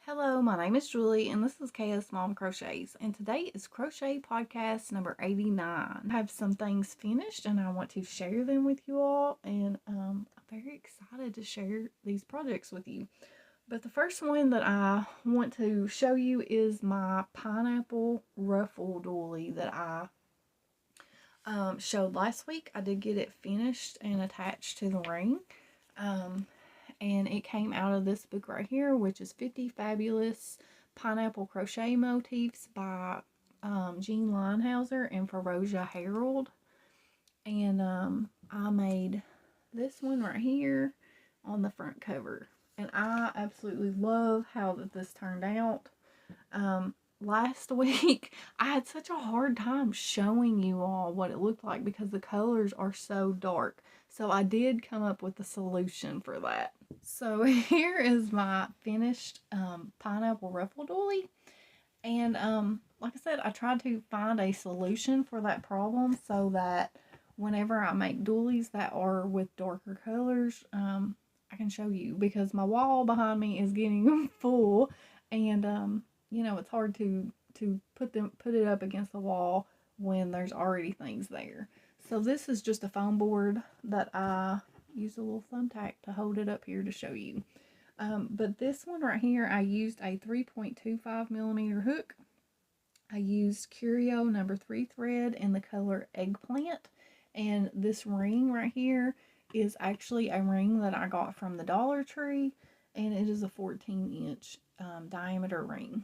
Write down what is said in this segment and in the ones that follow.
Hello, my name is Julie, and this is KS Mom Crochets, and today is Crochet Podcast number 89. I have some things finished, and I want to share them with you all, and I'm very excited to share these projects with you. But the first one that I want to show you is my pineapple ruffle doily that I showed last week. I did get it finished and attached to the ring. And it came out of this book right here, which is 50 Fabulous Pineapple Crochet Motifs by Jean Linehauser and Ferocia Harold. And I made this one right here on the front cover. And I absolutely love how this turned out. Last week, I had such a hard time showing you all what it looked like because the colors are so dark. So I did come up with a solution for that. So here is my finished pineapple ruffle doily. And like I said, I tried to find a solution for that problem so that whenever I make doilies that are with darker colors, I can show you, because my wall behind me is getting full, and you know, it's hard to put it up against the wall when there's already things there. So this is just a foam board that I used a little thumbtack to hold it up here to show you. But this one right here, I used a 3.25 millimeter hook. I used Curio number 3 thread in the color Eggplant. And this ring right here is actually a ring that I got from the Dollar Tree. And it is a 14-inch diameter ring.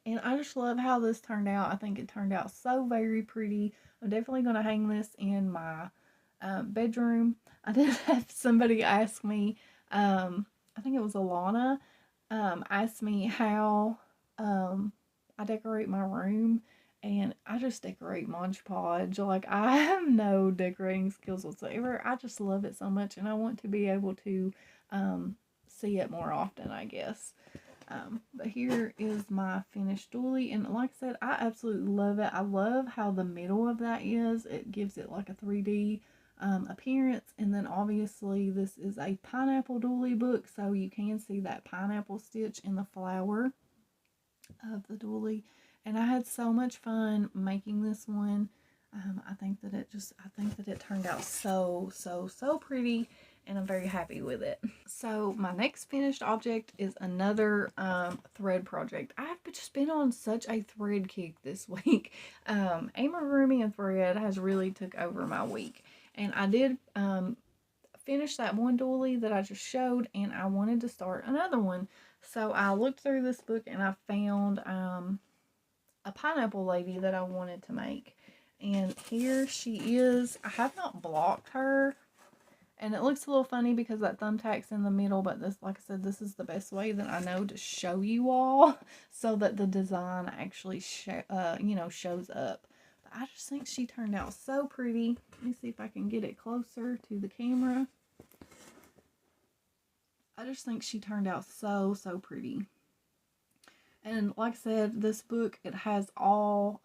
And I just love how this turned out. I think it turned out so very pretty. I'm definitely going to hang this in my bedroom. I did have somebody ask me, I think it was Alana, asked me how I decorate my room. And I just decorate Mod Podge. Like, I have no decorating skills whatsoever. I just love it so much, and I want to be able to see it more often, I guess. But here is my finished doily, and like I said, I absolutely love it. I love how the middle of that is. It gives it like a 3D appearance, and then obviously this is a pineapple doily book, so you can see that pineapple stitch in the flower of the doily. And I had so much fun making this one. I think that it turned out so pretty, and I'm very happy with it. So my next finished object is another thread project. I've just been on such a thread kick this week. Amigurumi and thread has really took over my week, and I did finish that one doily that I just showed, and I wanted to start another one. So I looked through this book and I found a pineapple lady that I wanted to make. And here she is. I have not blocked her. And it looks a little funny because that thumbtack's in the middle, but this, like I said, this is the best way that I know to show you all so that the design actually shows up. But I just think she turned out so pretty. Let me see if I can get it closer to the camera. I just think she turned out so pretty. And like I said, this book, it has all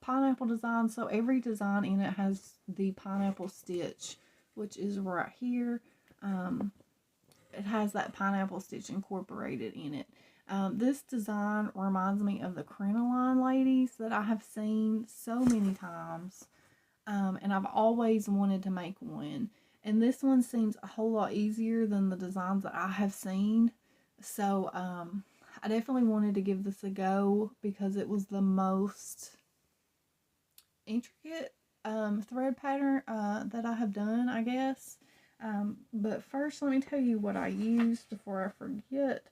pineapple designs. So every design in it has the pineapple stitch, which is right here. It has that pineapple stitch incorporated in it. This design reminds me of the crinoline ladies that I have seen so many times. And I've always wanted to make one. And this one seems a whole lot easier than the designs that I have seen. So, I definitely wanted to give this a go because it was the most intricate thread pattern that I have done, I guess. But first, let me tell you what I used before I forget.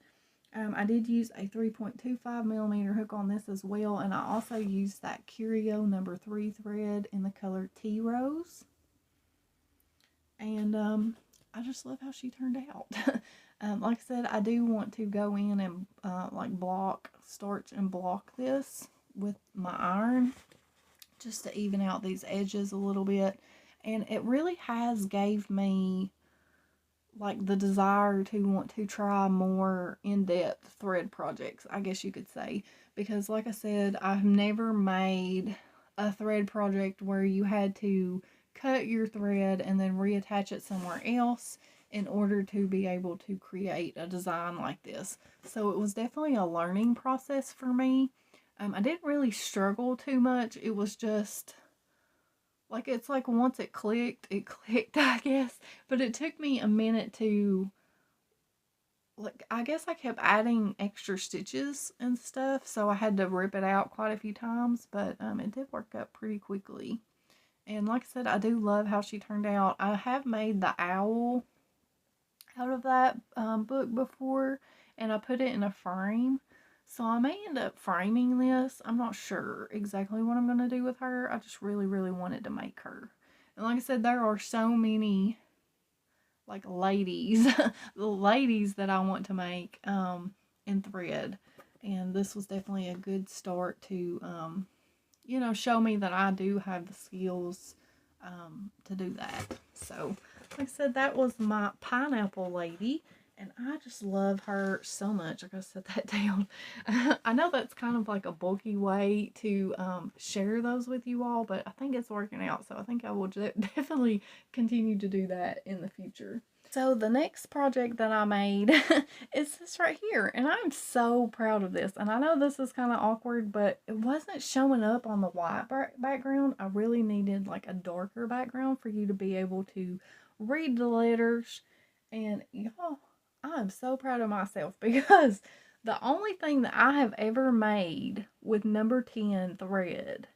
I did use a 3.25 millimeter hook on this as well, and I also used that Curio number 3 thread in the color Tea Rose. And I just love how she turned out. Like I said, I do want to go in and starch and block this with my iron just to even out these edges a little bit. And it really has gave me like the desire to want to try more in-depth thread projects, I guess you could say. Because like I said, I've never made a thread project where you had to cut your thread and then reattach it somewhere else. in order to be able to create a design like this. So it was definitely a learning process for me. I didn't really struggle too much. It was just like, it's like once it clicked, I guess. But it took me a minute to, like, I guess I kept adding extra stitches and stuff, so I had to rip it out quite a few times, but it did work up pretty quickly. And like I said, I do love how she turned out. I have made the owl out of that book before, and I put it in a frame. So I may end up framing this. I'm not sure exactly what I'm going to do with her. I just really, really wanted to make her. And like I said, there are so many, like, ladies, the ladies that I want to make in thread. And this was definitely a good start to, you know, show me that I do have the skills to do that. So, like I said, that was my pineapple lady, and I just love her so much. I gotta set that down. I know that's kind of like a bulky way to share those with you all, but I think it's working out, so I think I will definitely continue to do that in the future. So the next project that I made is this right here, and I'm so proud of this. And I know this is kind of awkward, but it wasn't showing up on the white background. I really needed like a darker background for you to be able to read the letters. And y'all, I'm so proud of myself because the only thing that I have ever made with number 10 thread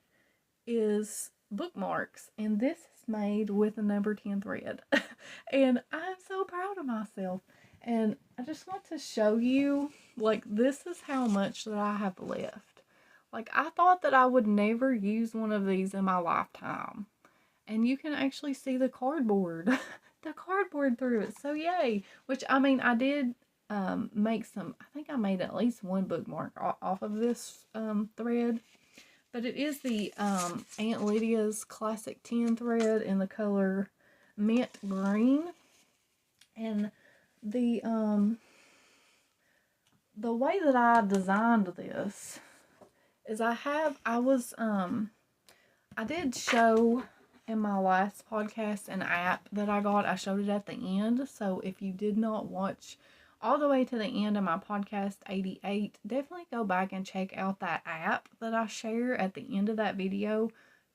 is bookmarks, and this is made with a number 10 thread. And I'm so proud of myself, and I just want to show you, like, this is how much that I have left. Like, I thought that I would never use one of these in my lifetime, and you can actually see the cardboard the cardboard through it. So yay. Which, I mean, I did make some, I think I made at least one bookmark off of this thread. But it is the Aunt Lydia's Classic 10 thread in the color mint green. And the way that I designed this is I did show in my last podcast an app that I got. I showed it at the end. So if you did not watch all the way to the end of my podcast 88, definitely go back and check out that app that I share at the end of that video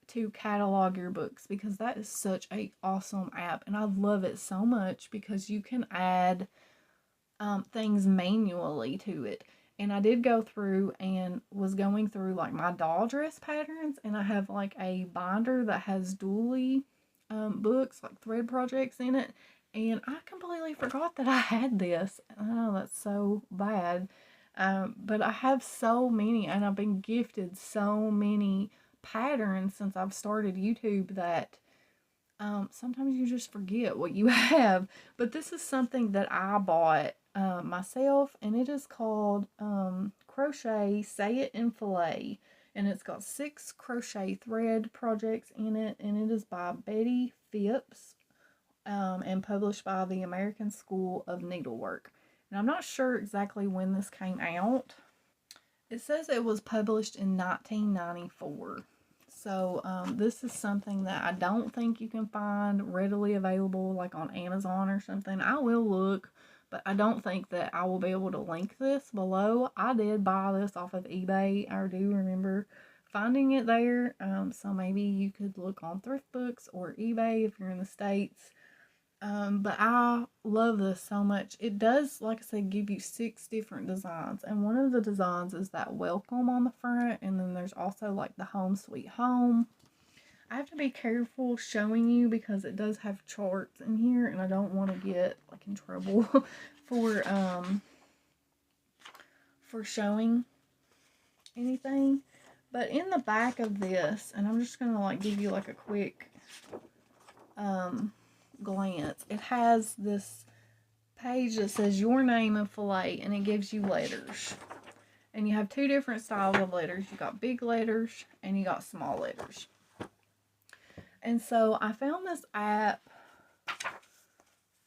to catalog your books, because that is such a awesome app, and I love it so much because you can add things manually to it. And I did go through and was going through like my doll dress patterns, and I have like a binder that has doily books, like thread projects in it. And I completely forgot that I had this. Oh, that's so bad. But I have so many, and I've been gifted so many patterns since I've started YouTube that sometimes you just forget what you have. But this is something that I bought myself, and it is called Crochet Say It in Filet. And it's got 6 crochet thread projects in it, and it is by Betty Phipps. And published by the American School of Needlework. And I'm not sure exactly when this came out. It says it was published in 1994. So this is something that I don't think you can find readily available like on Amazon or something. I will look, but I don't think that I will be able to link this below. I did buy this off of eBay. I do remember finding it there. So maybe you could look on Thrift Books or eBay if you're in the States. But I love this so much. It does, like I said, give you 6 different designs. And one of the designs is that welcome on the front. And then there's also like the home sweet home. I have to be careful showing you because it does have charts in here. And I don't want to get like in trouble for showing anything. But in the back of this, and I'm just going to like give you like a quick glance, it has this page that says your name and Filet, and it gives you letters. And you have 2 different styles of letters. You got big letters and you got small letters. And so I found this app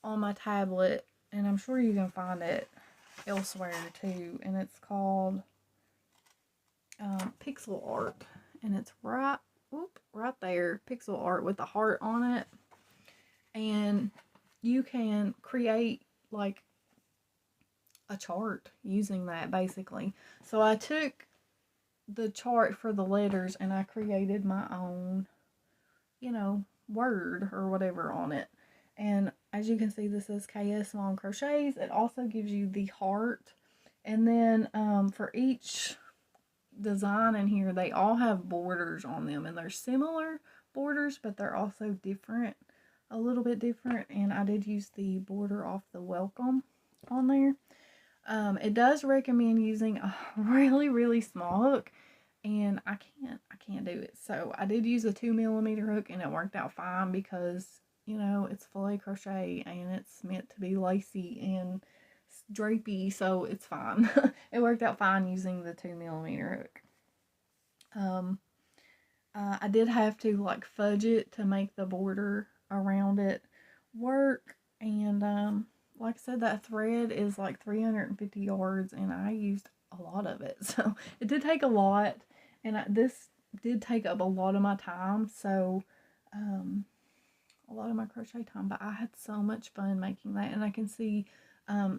on my tablet, and I'm sure you can find it elsewhere too, and it's called Pixel Art, and it's right there, Pixel Art with the heart on it. And you can create like a chart using that basically. So I took the chart for the letters and I created my own, you know, word or whatever on it. And as you can see, this is KS Long Crochets. It also gives you the heart. And then for each design in here, they all have borders on them. And they're similar borders, but they're also different, a little bit different. And I did use the border off the welcome on there. It does recommend using a really, really small hook. And I can't do it. So I did use a 2mm hook and it worked out fine because, you know, it's filet crochet and it's meant to be lacy and drapey, so it's fine. It worked out fine using the 2mm hook. I did have to like fudge it to make the border around it work, and like I said, that thread is like 350 yards and I used a lot of it, so it did take a lot, and this did take up a lot of my time, so a lot of my crochet time, but I had so much fun making that. And I can see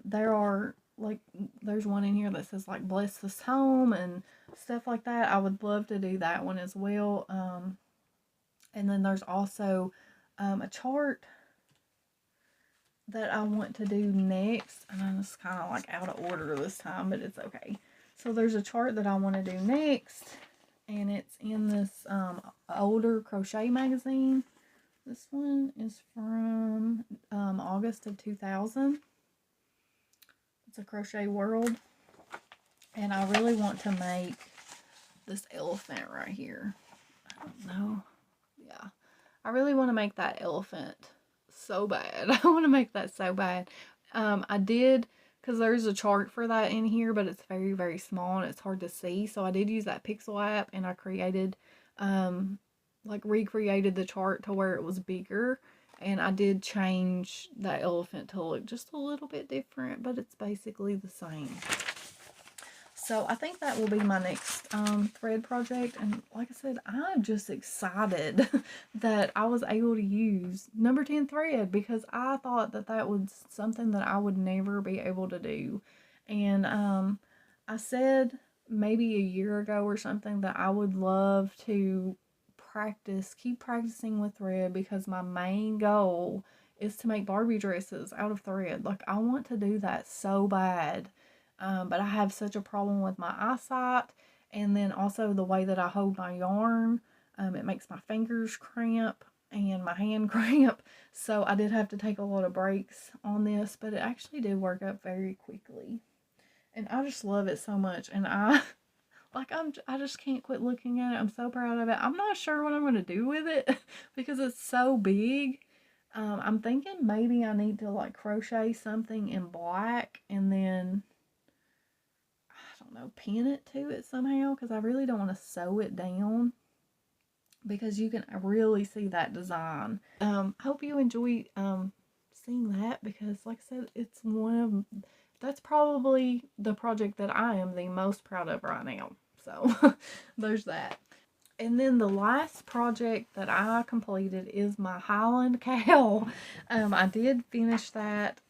there are like, there's one in here that says like bless this home and stuff like that. I would love to do that one as well. And then there's also a chart that I want to do next, and I'm just kind of like out of order this time, but it's okay. So there's a chart that I want to do next, and it's in this older crochet magazine. This one is from August of 2000. It's a Crochet World, and I really want to make this elephant right here. I don't know. Yeah, I really want to make that elephant so bad. I want to make that so bad. I did, because there's a chart for that in here, but it's very, very small and it's hard to see. So I did use that Pixel app, and I created, like recreated the chart to where it was bigger. And I did change that elephant to look just a little bit different, but it's basically the same. So I think that will be my next thread project. And like I said, I'm just excited that I was able to use number 10 thread, because I thought that that was something that I would never be able to do. And I said maybe a year ago or something that I would love to keep practicing with thread, because my main goal is to make Barbie dresses out of thread. Like, I want to do that so bad. But I have such a problem with my eyesight, and then also the way that I hold my yarn. It makes my fingers cramp and my hand cramp, so I did have to take a lot of breaks on this, but it actually did work up very quickly. And I just love it so much, and I just can't quit looking at it. I'm so proud of it. I'm not sure what I'm going to do with it because it's so big. I'm thinking maybe I need to like crochet something in black and then, I don't know, pin it to it somehow, because I really don't want to sew it down, because you can really see that design. Hope you enjoy seeing that, because like I said, it's that's probably the project that I am the most proud of right now. So there's that. And then the last project that I completed is my Highland cow. I did finish that.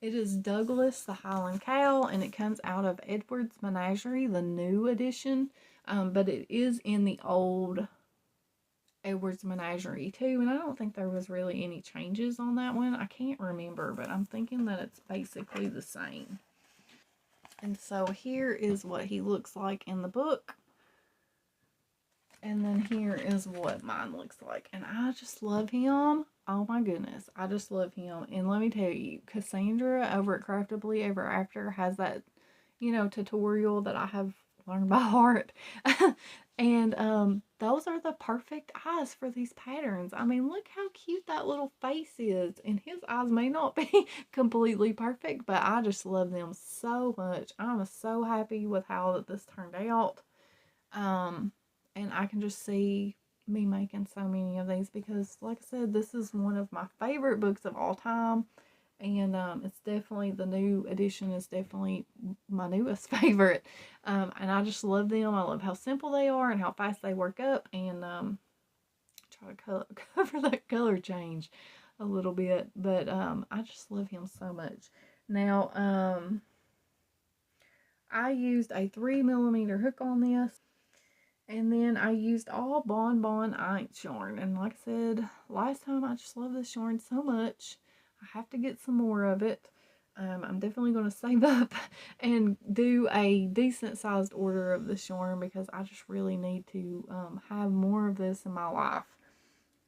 It is Douglas, the Highland cow, and it comes out of Edward's Menagerie, the new edition. But it is in the old Edward's Menagerie too, and I don't think there was really any changes on that one. I can't remember, but I'm thinking that it's basically the same. And so here is what he looks like in the book. And then here is what mine looks like. And I just love him. Oh my goodness. I just love him. And let me tell you, Cassandra over at craftablyeverafter has that, you know, tutorial that I have learned by heart. And those are the perfect eyes for these patterns. I mean, look how cute that little face is. And his eyes may not be completely perfect, but I just love them so much. I'm so happy with how this turned out. And I can just see me making so many of these, because like I said, this is one of my favorite books of all time. And it's definitely, the new edition is definitely my newest favorite. And I just love them. I love how simple they are and how fast they work up. And try to cover that color change. a little bit, but I just love him so much. Now, I used a 3mm hook on this, and then I used all Bon Inch yarn. And like I said last time, I just love this yarn so much. I have to get some more of it. I'm definitely going to save up and do a decent sized order of this yarn because I just really need to have more of this in my life.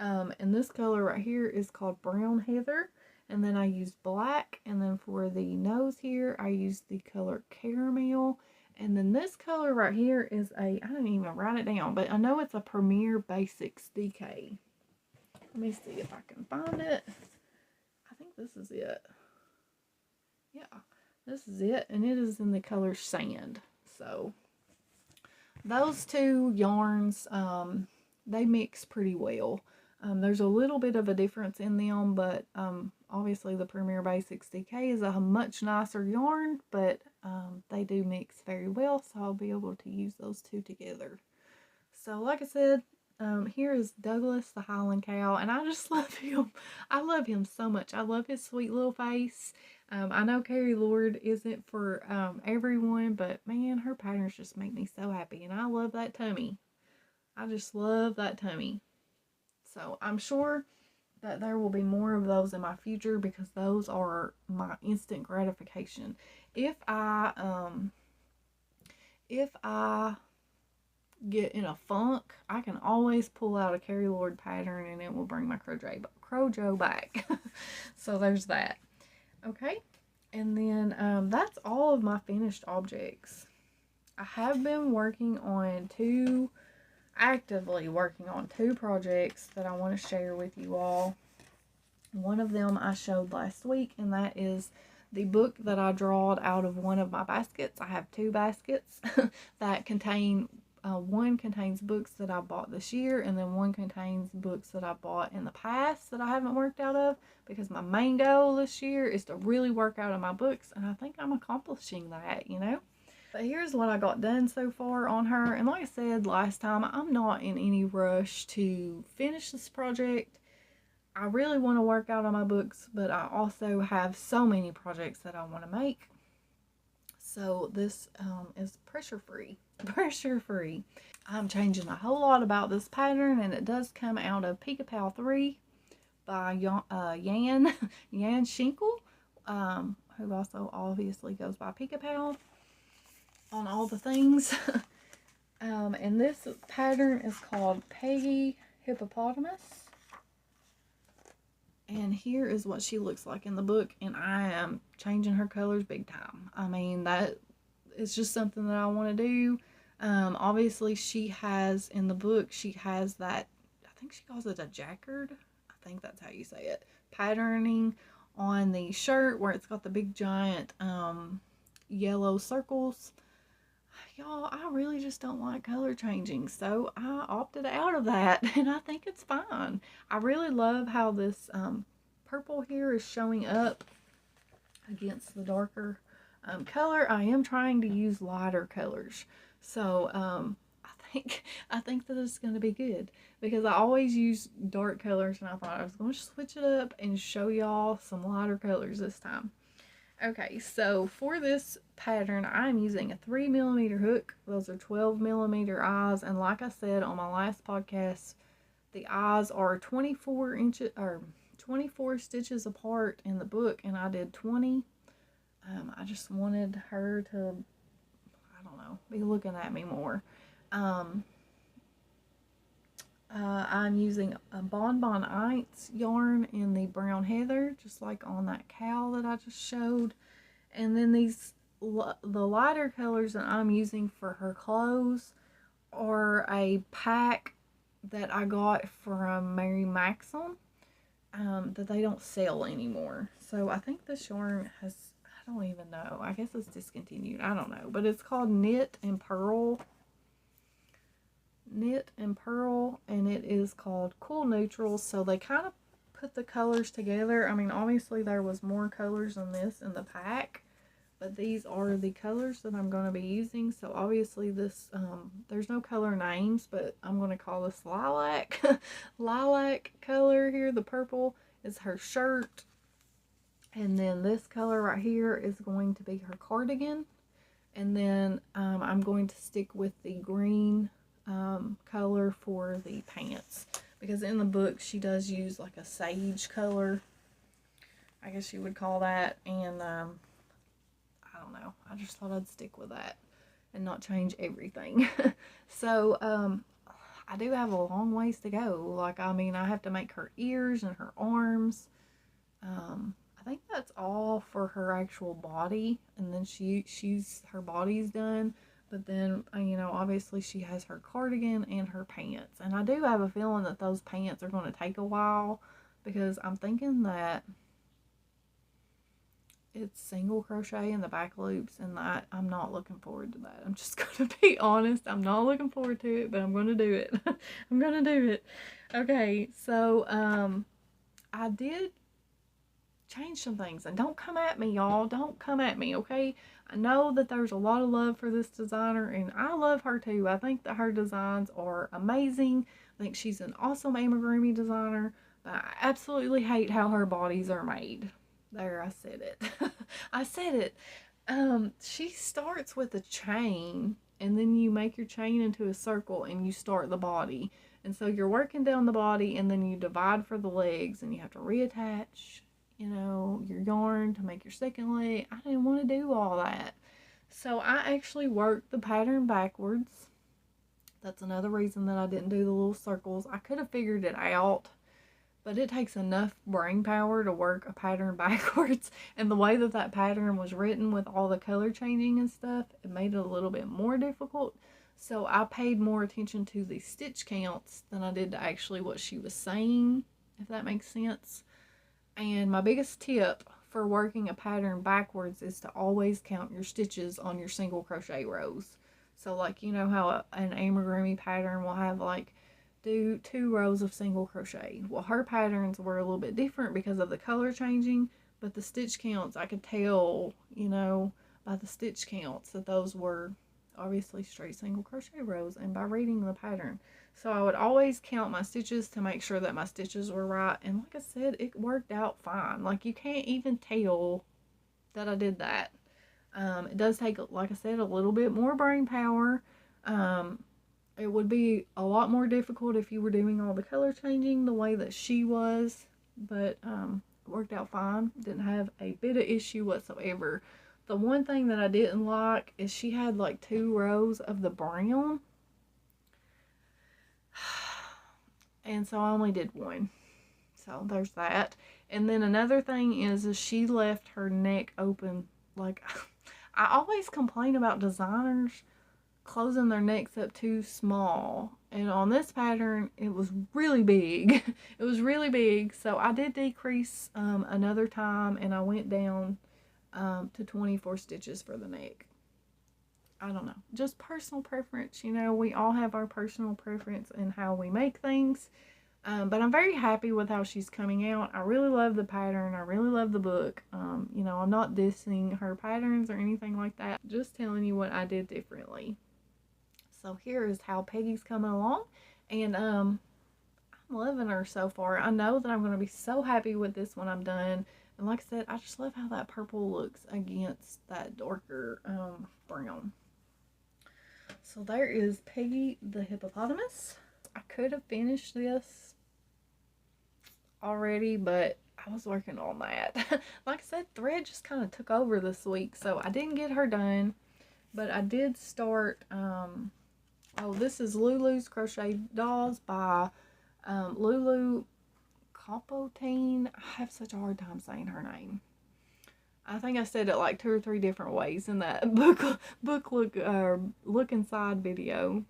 And this color right here is called Brown Heather. And then I used black. And then for the nose here, I used the color Caramel. And then this color right here is I didn't even write it down, but I know it's a Premier Basics DK. Let me see if I can find it. I think this is it. Yeah, this is it. And it is in the color Sand. So those two yarns, they mix pretty well. There's a little bit of a difference in them, but obviously the Premier Basics DK is a much nicer yarn, but they do mix very well, so I'll be able to use those two together. So like I said, here is Douglas, the Highland cow, and I just love him. I love him so much. I love his sweet little face. I know Carrie Lord isn't for everyone, but man, her patterns just make me so happy, and I love that tummy. I just love that tummy. So I'm sure that there will be more of those in my future because those are my instant gratification. If I get in a funk, I can always pull out a Carrie Lord pattern and it will bring my Crojo back. So there's that. Okay, and then that's all of my finished objects. I have been actively working on two projects that I want to share with you all. One of them I showed last week, and that is the book that I drawed out of one of my baskets. I have two baskets that contain, one contains books that I bought this year, and then one contains books that I bought in the past that I haven't worked out of, because my main goal this year is to really work out of my books, and I think I'm accomplishing that, you know. But here's what I got done so far on her. And like I said last time, I'm not in any rush to finish this project. I really want to work out on my books, but I also have so many projects that I want to make. So this is pressure-free. Pressure-free. I'm changing a whole lot about this pattern, and it does come out of Pica Pau 3 by Jan Schinkel, who also obviously goes by Pica Pau on all the things. And this pattern is called Peggy Hippopotamus. And here is what she looks like in the book, and I am changing her colors big time. I mean, that is just something that I want to do. Obviously she has, in the book, she has that, I think she calls it a jacquard, I think that's how you say it, patterning on the shirt where it's got the big giant yellow circles. Y'all, I really just don't like color changing, so I opted out of that, and I think it's fine. I really love how this purple here is showing up against the darker color. I am trying to use lighter colors, so I think that it's going to be good, because I always use dark colors, and I thought I was going to switch it up and show y'all some lighter colors this time. Okay, so for this pattern, I'm using a 3mm hook. Those are 12mm eyes, and like I said on my last podcast, the eyes are 24 stitches apart in the book, and I did 20. I just wanted her to, I don't know, be looking at me more. I'm using a Bon Inch yarn in the Brown Heather, just like on that cow that I just showed. And then the lighter colors that I'm using for her clothes are a pack that I got from Mary Maxim that they don't sell anymore. So I think this yarn has, I don't even know, I guess it's discontinued, I don't know, but it's called Knit and Pearl, and it is called Cool Neutrals. So they kind of put the colors together. I mean, obviously there was more colors than this in the pack, but these are the colors that I'm going to be using. So obviously this, there's no color names, but I'm going to call this lilac, lilac color here, the purple, is her shirt. And then this color right here is going to be her cardigan. And then I'm going to stick with the green color for the pants. Because in the book, she does use like a sage color, I guess you would call that. And I don't know. I just thought I'd stick with that and not change everything. So, I do have a long ways to go. Like, I mean, I have to make her ears and her arms. I think that's all for her actual body, and then her body's done. But then, you know, obviously she has her cardigan and her pants, and I do have a feeling that those pants are going to take a while, because I'm thinking that it's single crochet in the back loops, and that I'm not looking forward to that. I'm just going to be honest, I'm not looking forward to it, but I'm going to do it. I'm going to do it. Okay, so I did change some things, and don't come at me, y'all. Don't come at me, okay? I know that there's a lot of love for this designer, and I love her too. I think that her designs are amazing. I think she's an awesome amigurumi designer, but I absolutely hate how her bodies are made. There, I said it. I said it. She starts with a chain, and then you make your chain into a circle, and you start the body. And so you're working down the body, and then you divide for the legs, and you have to reattach, you know, your yarn to make your second leg. I didn't want to do all that. So I actually worked the pattern backwards. That's another reason that I didn't do the little circles. I could have figured it out, but it takes enough brain power to work a pattern backwards. And the way that that pattern was written with all the color changing and stuff, it made it a little bit more difficult. So I paid more attention to the stitch counts than I did to actually what she was saying, if that makes sense. And my biggest tip for working a pattern backwards is to always count your stitches on your single crochet rows. So like, you know how an amigurumi pattern will have like do 2 rows of single crochet. Well, her patterns were a little bit different because of the color changing, but the stitch counts, I could tell, you know, by the stitch counts that those were obviously straight single crochet rows, and by reading the pattern. So I would always count my stitches to make sure that my stitches were right. And like I said, it worked out fine. Like, you can't even tell that I did that. It does take, like I said, a little bit more brain power. It would be a lot more difficult if you were doing all the color changing the way that she was. But it worked out fine. Didn't have a bit of issue whatsoever. The one thing that I didn't like is she had like 2 rows of the brown. And so I only did 1. So there's that. And then another thing is she left her neck open. Like, I always complain about designers closing their necks up too small. And on this pattern, it was really big. It was really big. So I did decrease another time, and I went down to 24 stitches for the neck. I don't know, just personal preference. You know, we all have our personal preference in how we make things. But I'm very happy with how she's coming out. I really love the pattern. I really love the book. You know, I'm not dissing her patterns or anything like that. Just telling you what I did differently. So here is how Peggy's coming along. And I'm loving her so far. I know that I'm going to be so happy with this when I'm done. And like I said, I just love how that purple looks against that darker brown. So there is Peggy the hippopotamus. I could have finished this already, but I was working on that. Like I said, thread just kind of took over this week, so I didn't get her done. But I did start, oh, this is Lulu's Crochet Dolls by Lulu Copotine. I have such a hard time saying her name. I think I said it like 2 or 3 different ways in that look inside video.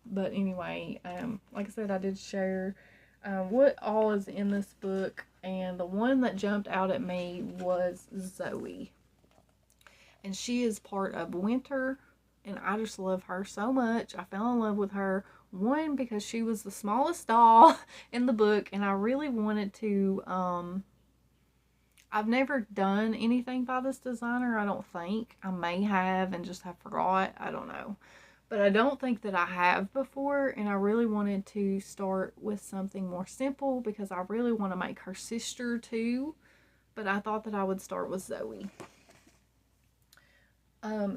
But anyway, like I said, I did share what all is in this book, and the one that jumped out at me was Zoe. And she is part of Winter, and I just love her so much. I fell in love with her, one, because she was the smallest doll in the book, and I really wanted to, I've never done anything by this designer, I don't think. I may have and just have forgot, I don't know. but I don't think that I have before, and I really wanted to start with something more simple because I really want to make her sister too, but I thought that I would start with Zoe.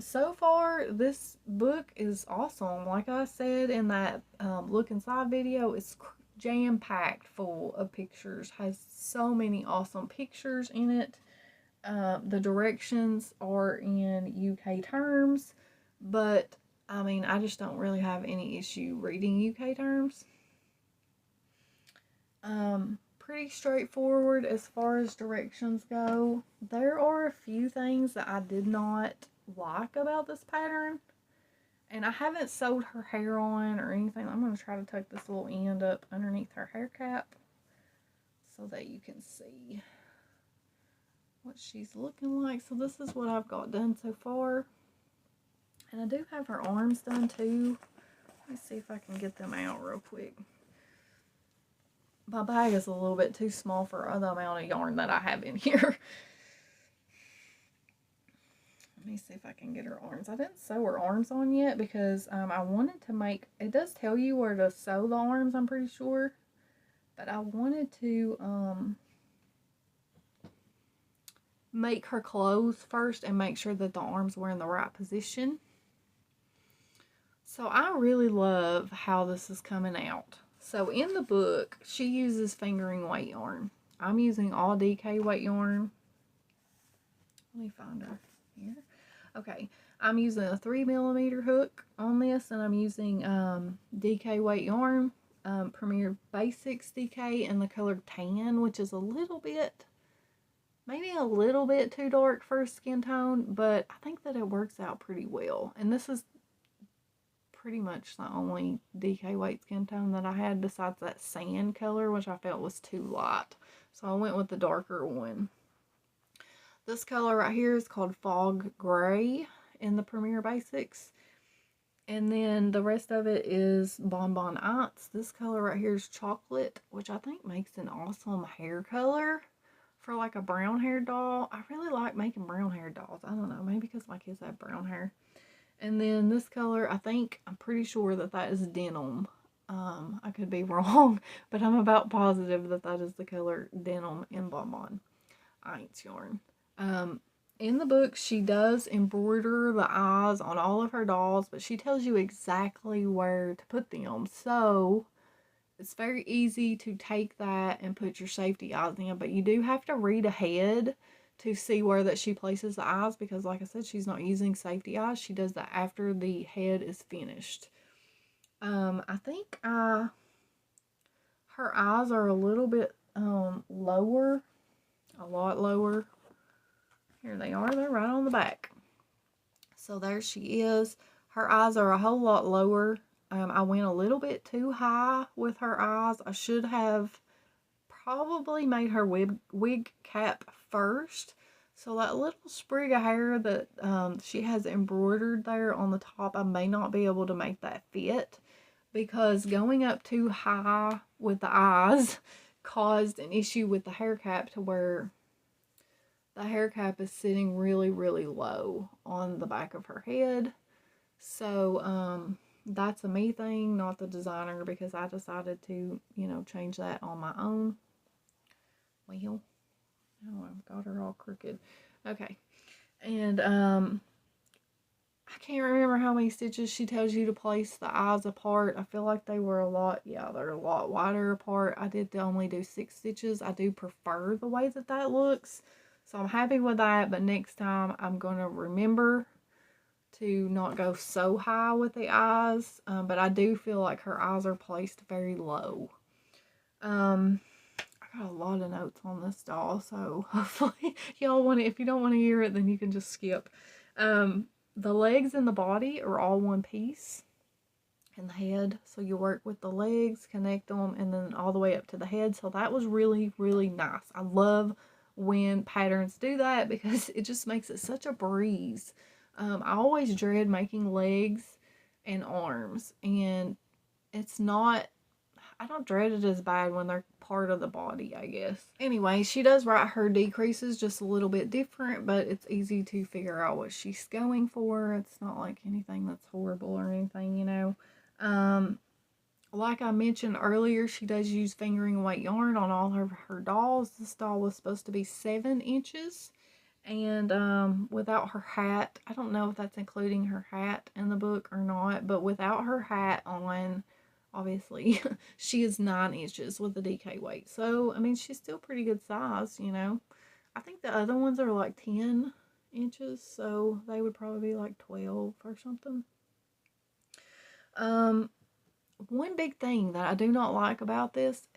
So far, this book is awesome. Like I said in that look inside video, it's jam-packed full of pictures. Has so many awesome pictures in it. The directions are in UK terms, but I mean, I just don't really have any issue reading UK terms. Pretty straightforward as far as directions go. There are a few things that I did not like about this pattern, and I haven't sewed her hair on or anything. I'm going to try to tuck this little end up underneath her hair cap so that you can see what she's looking like. So this is what I've got done so far, and I do have her arms done too. Let me see if I can get them out real quick. My bag is a little bit too small for the amount of yarn that I have in here. Let me see if I can get her arms. I didn't sew her arms on yet because I wanted to make, it does tell you where to sew the arms, I'm pretty sure. But I wanted to make her clothes first and make sure that the arms were in the right position. So I really love how this is coming out. So in the book, she uses fingering weight yarn. I'm using all DK weight yarn. Let me find her here. Okay, I'm using a 3mm hook on this, and I'm using DK weight yarn, Premier Basics DK in the color tan, which is a little bit, maybe a little bit too dark for a skin tone, but I think that it works out pretty well. And this is pretty much the only DK weight skin tone that I had besides that sand color, which I felt was too light. So I went with the darker one. This color right here is called Fog Gray in the Premier Basics. And then the rest of it is Bonbon Ice. This color right here is Chocolate, which I think makes an awesome hair color for like a brown haired doll. I really like making brown haired dolls. I don't know, maybe because my kids have brown hair. And then this color, I'm pretty sure that that is Denim. I could be wrong, but I'm about positive that that is the color Denim in Bonbon Ice yarn. In the book, she does embroider the eyes on all of her dolls, but she tells you exactly where to put them. So it's very easy to take that and put your safety eyes in, but you do have to read ahead to see where that she places the eyes, because like I said, she's not using safety eyes. She does that after the head is finished. I think her eyes are a little bit lower, a lot lower. Here they are, they're right on the back. So there she is. Her eyes are a whole lot lower. I went a little bit too high with her eyes. I should have probably made her wig cap first. So that little sprig of hair that she has embroidered there on the top, I may not be able to make that fit, because going up too high with the eyes caused an issue with the hair cap to where the hair cap is sitting really, really low on the back of her head. So that's a me thing, not the designer, because I decided to, you know, change that on my own. Well, oh, I've got her all crooked. Okay. And I can't remember how many stitches she tells you to place the eyes apart. I feel like they were a lot, yeah, they're a lot wider apart. I did only do 6 stitches. I do prefer the way that that looks. So I'm happy with that, but next time I'm going to remember to not go so high with the eyes. But I do feel like her eyes are placed very low. I got a lot of notes on this doll, so hopefully y'all want it. If you don't want to hear it, then you can just skip. The legs and the body are all one piece, and the head. So you work with the legs, connect them, and then all the way up to the head. So that was really, really nice. I love when patterns do that because it just makes it such a breeze. I always dread making legs and arms, and it's not, I don't dread it as bad when they're part of the body, I guess. Anyway, she does write her decreases just a little bit different, but it's easy to figure out what she's going for. It's not like anything that's horrible or anything, you know. Like I mentioned earlier, she does use fingering weight yarn on all of her dolls. This doll was supposed to be 7 inches. And without her hat, I don't know if that's including her hat in the book or not, but without her hat on, obviously, she is 9 inches with the DK weight. So, I mean, she's still pretty good size, you know. I think the other ones are like 10 inches, so they would probably be like 12 or something. One big thing that I do not like about this,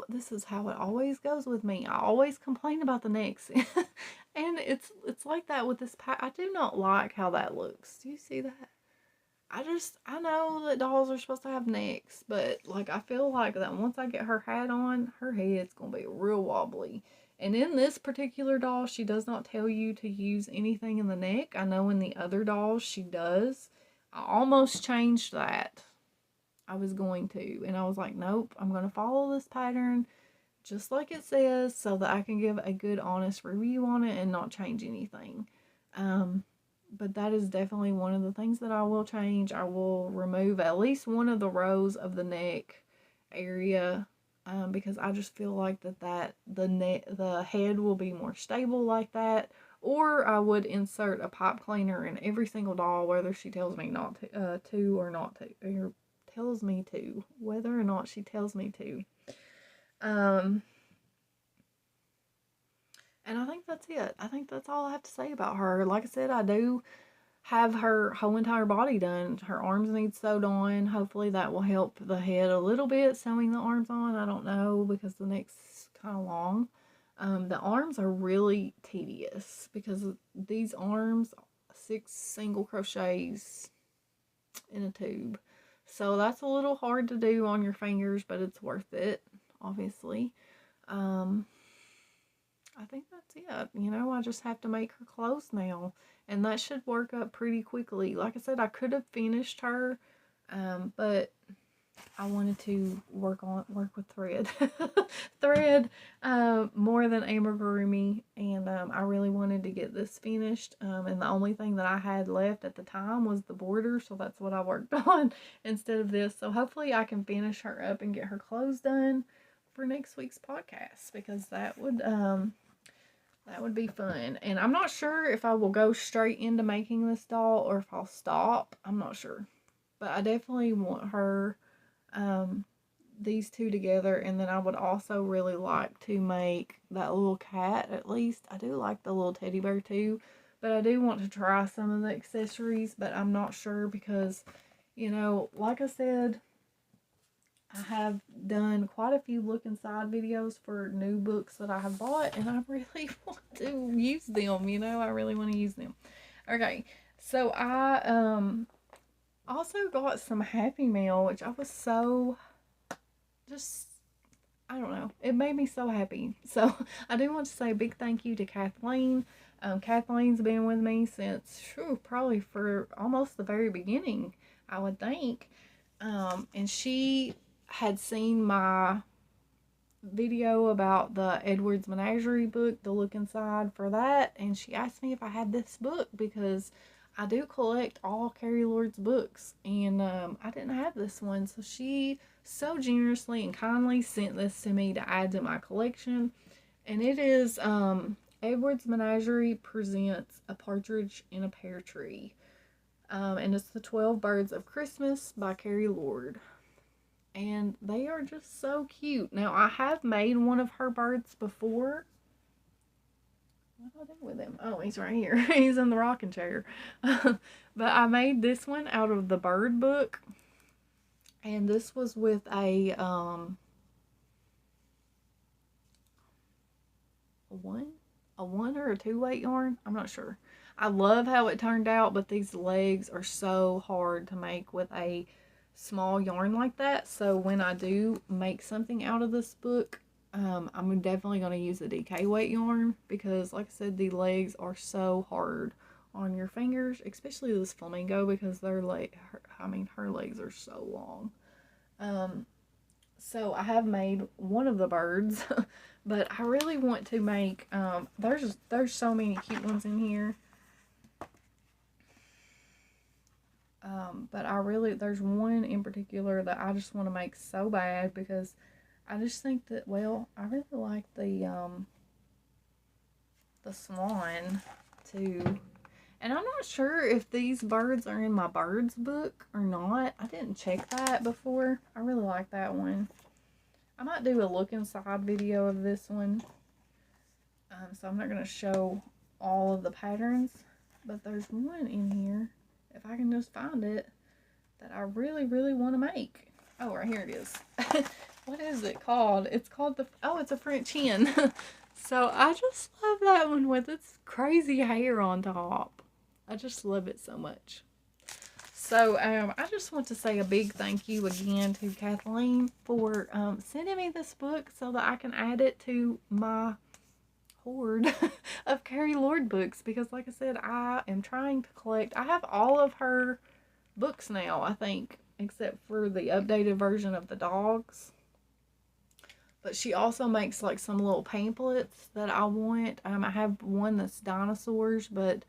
this is how it always goes with me. I always complain about the necks. And it's like that with this pack. I do not like how that looks. Do you see that? I know that dolls are supposed to have necks, but like I feel like that once I get her hat on, her head's going to be real wobbly. And in this particular doll, she does not tell you to use anything in the neck. I know in the other dolls she does. I almost changed that. I was going to, and I was like, nope, I'm going to follow this pattern just like it says so that I can give a good honest review on it and not change anything. But that is definitely one of the things that I will change. I will remove at least one of the rows of the neck area, because I just feel like the head will be more stable like that. Or I would insert a pipe cleaner in every single doll, whether she tells me not to or not to, or tells me to, whether or not she tells me to. And I think that's it. I think that's all I have to say about her. Like I said, I do have her whole entire body done. Her arms need sewed on. Hopefully that will help the head a little bit, sewing the arms on. I don't know, because the neck's kind of long. The arms are really tedious because these arms, 6 single crochets in a tube. So that's a little hard to do on your fingers, but it's worth it, obviously. I think that's it. You know, I just have to make her clothes now, and that should work up pretty quickly. Like I said, I could have finished her, but I wanted to work with thread. Thread more than amigurumi, and I really wanted to get this finished, and the only thing that I had left at the time was the border, so that's what I worked on instead of this. So hopefully I can finish her up and get her clothes done for next week's podcast, because that would be fun. And I'm not sure if I will go straight into making this doll or if I'll stop. I'm not sure, but I definitely want her these two together, and then I would also really like to make that little cat. At least I do like the little teddy bear too, but I do want to try some of the accessories, but I'm not sure because, you know, like I said, I have done quite a few look inside videos for new books that I have bought, and I really want to use them, you know, I really want to use them. Okay, so I also got some Happy Mail, which I was so, I don't know, it made me so happy. So I do want to say a big thank you to Kathleen. Kathleen's been with me since probably for almost the very beginning, I would think. And she had seen my video about the Edward's Menagerie book, the look inside for that, and she asked me if I had this book because I do collect all Carrie Lord's books, and I didn't have this one, so she so generously and kindly sent this to me to add to my collection. And it is Edward's Menagerie presents A Partridge in a Pear Tree, and it's the 12 Birds of Christmas by Carrie Lord. And they are just so cute. Now, I have made one of her birds before. What do I do with him? Oh, he's right here. He's in the rocking chair. But I made this one out of the bird book. And this was with a one or a 2 weight yarn. I'm not sure. I love how it turned out, but these legs are so hard to make with a small yarn like that. So when I do make something out of this book, I'm definitely going to use a DK weight yarn, because like I said, the legs are so hard on your fingers, especially this flamingo, because her legs are so long. So I have made one of the birds, but I really want to make, there's so many cute ones in here. But there's one in particular that I just want to make so bad because I just think that, well, I really like the swan too. And I'm not sure if these birds are in my birds book or not. I didn't check that before. I really like that one. I might do a look inside video of this one. So I'm not going to show all of the patterns, but there's one in here, if I can just find it, that I really, really want to make. Oh, right here it is. What is it called? It's called it's a French hen. So I just love that one with its crazy hair on top. I just love it so much. So I just want to say a big thank you again to Kathleen for sending me this book so that I can add it to my hoard of Carrie Lord books, because like I said, I am trying to collect. I have all of her books now, I think, except for the updated version of the dogs. But she also makes like some little pamphlets that I want. I have one that's dinosaurs, but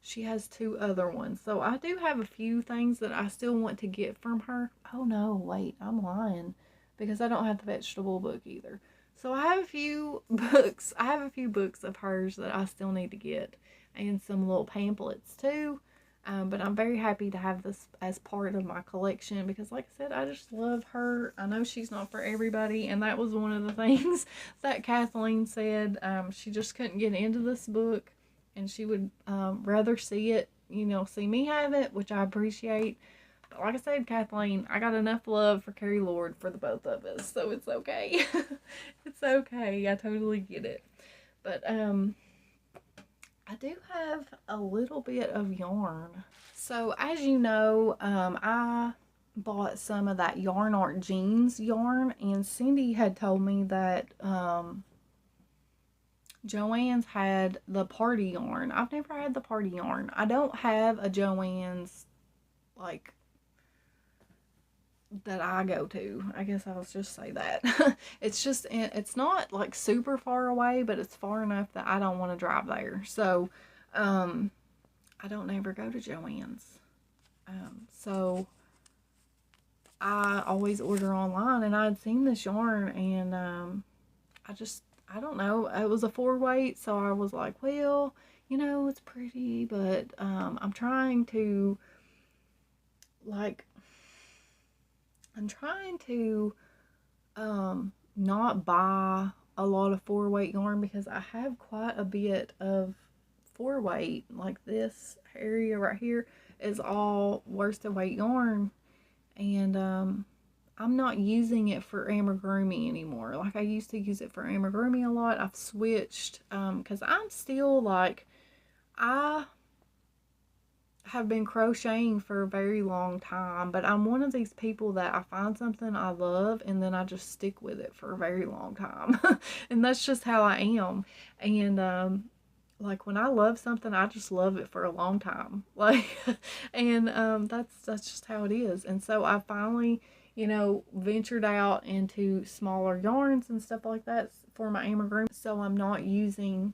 she has 2 other ones. So I do have a few things that I still want to get from her. Oh no, wait, I'm lying, because I don't have the vegetable book either. So I have a few books. I have a few books of hers that I still need to get, and some little pamphlets too. But I'm very happy to have this as part of my collection because, like I said, I just love her. I know she's not for everybody, and that was one of the things that Kathleen said. She just couldn't get into this book, and she would rather see it, see me have it, which I appreciate. But like I said, Kathleen, I got enough love for Carrie Lord for the both of us, so it's okay. It's okay. I totally get it. But I do have a little bit of yarn. So as you know, I bought some of that Yarn Art Jeans yarn, and Cindy had told me that Joann's had the party yarn. I've never had the party yarn. I don't have a Joann's like that I go to. I guess I'll just say that. It's not like super far away, but it's far enough that I don't want to drive there. So I don't ever go to Joann's. So I always order online, and I had seen this yarn, and I don't know, it was a 4-weight, so I was like, well, it's pretty, but I'm trying to not buy a lot of 4-weight yarn because I have quite a bit of 4-weight. Like this area right here is all worsted weight yarn, and I'm not using it for amigurumi anymore. Like I used to use it for amigurumi a lot. I've switched because I'm still like, I have been crocheting for a very long time, but I'm one of these people that I find something I love and then I just stick with it for a very long time. And that's just how I am. And like when I love something, I just love it for a long time. Like and that's just how it is. And so I finally, ventured out into smaller yarns and stuff like that for my amigurumi. So I'm not using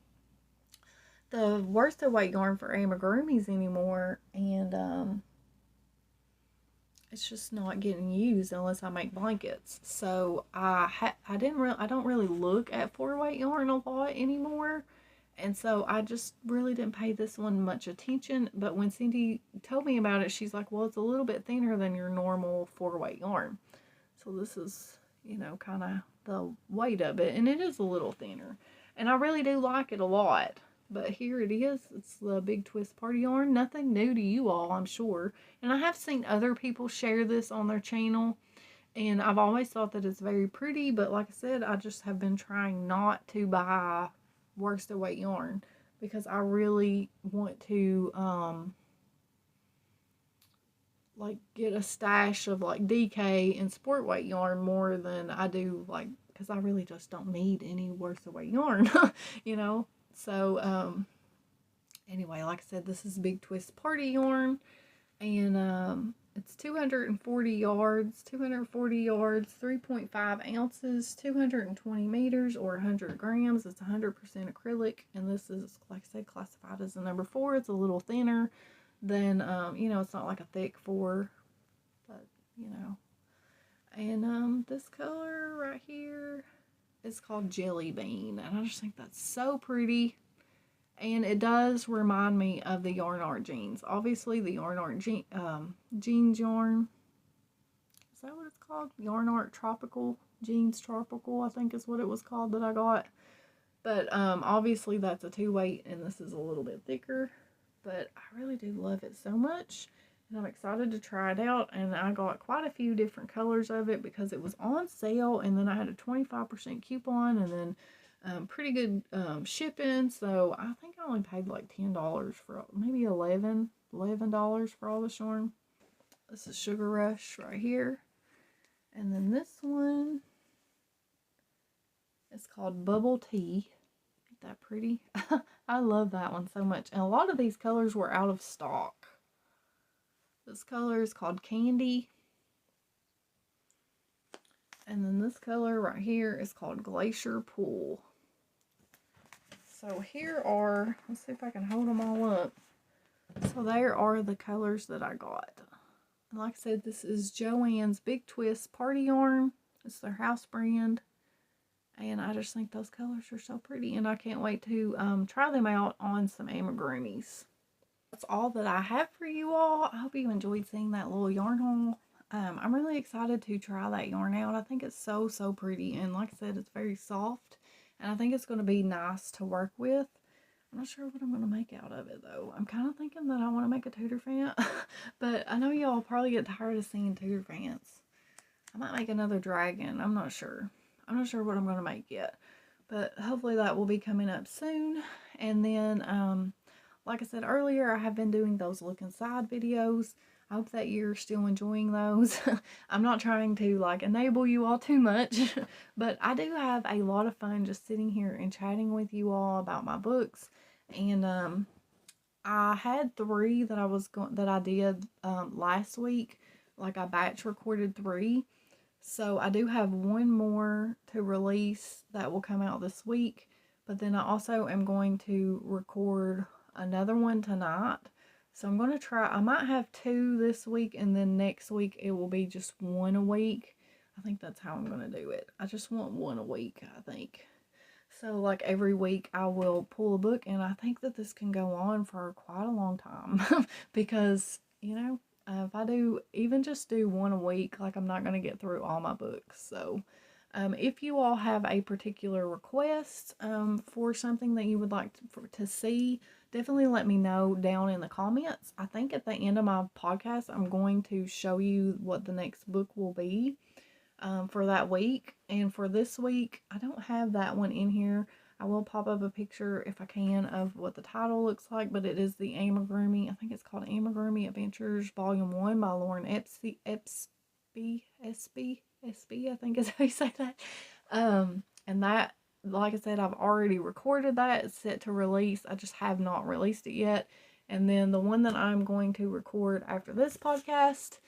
the worsted weight yarn for amigurumis anymore, and it's just not getting used unless I make blankets. So I don't really look at 4-weight yarn a lot anymore, and so I just really didn't pay this one much attention. But when Cindy told me about it, she's like, well, it's a little bit thinner than your normal 4-weight yarn, so this is kind of the weight of it, and it is a little thinner, and I really do like it a lot. But here it is. It's the Big Twist Party yarn. Nothing new to you all, I'm sure. And I have seen other people share this on their channel, and I've always thought that it's very pretty. But like I said, I just have been trying not to buy worsted weight yarn because I really want to like get a stash of like DK and sport weight yarn more than I do, like, because I really just don't need any worsted weight yarn. So, anyway, like I said, this is Big Twist Party yarn, and It's 240 yards, 3.5 ounces, 220 meters, or 100 grams. It's 100% acrylic, and this is, like I said, classified as a number 4. It's a little thinner than, you know, it's not like a thick 4, but, you know. And this color right here is called Jelly Bean, and I just think that's so pretty. And it does remind me of the Yarn Art jeans. Obviously, the Yarn Art jeans yarn. Is that what it's called? Yarn Art Tropical. Jeans Tropical, I think is what it was called that I got. But obviously, that's a 2-weight, and this is a little bit thicker. But I really do love it so much. And I'm excited to try it out. And I got quite a few different colors of it because it was on sale. And then I had a 25% coupon. And then pretty good shipping, so I think I only paid like $10 for maybe $11 for all this yarn. This is Sugar Rush right here, and then this one is called Bubble Tea. Ain't that pretty? I love that one so much, and a lot of these colors were out of stock. This color is called Candy. And then this color right here is called Glacier Pool. So here are, let's see if I can hold them all up. So there are the colors that I got. And like I said, this is Joann's Big Twist Party Yarn. It's their house brand. And I just think those colors are so pretty. And I can't wait to try them out on some amigurumis. That's all that I have for you all. I hope you enjoyed seeing that little yarn haul. I'm really excited to try that yarn out. I think it's so, so pretty. And like I said, it's very soft. And I think it's going to be nice to work with. I'm not sure what I'm going to make out of it, though. I'm kind of thinking that I want to make a Tudor fant. But I know y'all probably get tired of seeing Tudor fants. I might make another dragon. I'm not sure. I'm not sure what I'm going to make yet. But hopefully that will be coming up soon. And then, like I said earlier, I have been doing those look inside videos. I hope that you're still enjoying those. I'm not trying to like enable you all too much, but I do have a lot of fun just sitting here and chatting with you all about my books. And I had 3 that I did last week. Like I batch recorded 3. So I do have 1 more to release that will come out this week. But then I also am going to record another one tonight. So I'm going to try, I might have 2 this week, and then next week it will be just 1 a week. I think that's how I'm going to do it. I just want 1 a week, I think. So like every week I will pull a book, and I think that this can go on for quite a long time. Because, you know, if I do, even just do 1 a week, like I'm not going to get through all my books. So if you all have a particular request for something that you would like to see, definitely let me know down in the comments. I think at the end of my podcast, I'm going to show you what the next book will be for that week. And for this week, I don't have that one in here. I will pop up a picture if I can of what the title looks like, but it is the Amigurumi. I think it's called Amigurumi Adventures Volume 1 by Lauren Espy, I think is how you say that. And that, like I said, I've already recorded that. It's set to release. I just have not released it yet. And then the one that I'm going to record after this podcast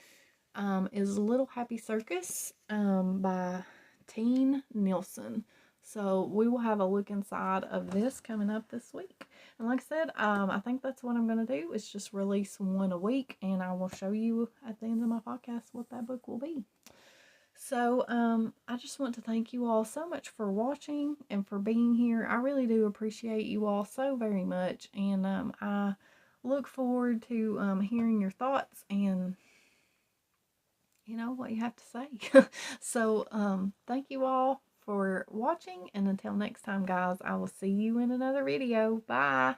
is Little Happy Circus by Teen Nielsen. So we will have a look inside of this coming up this week. And like I said, I think that's what I'm going to do, is just release 1 a week. And I will show you at the end of my podcast what that book will be. So, I just want to thank you all so much for watching and for being here. I really do appreciate you all so very much. And, I look forward to, hearing your thoughts and, you know, what you have to say. So, thank you all for watching. And until next time, guys, I will see you in another video. Bye.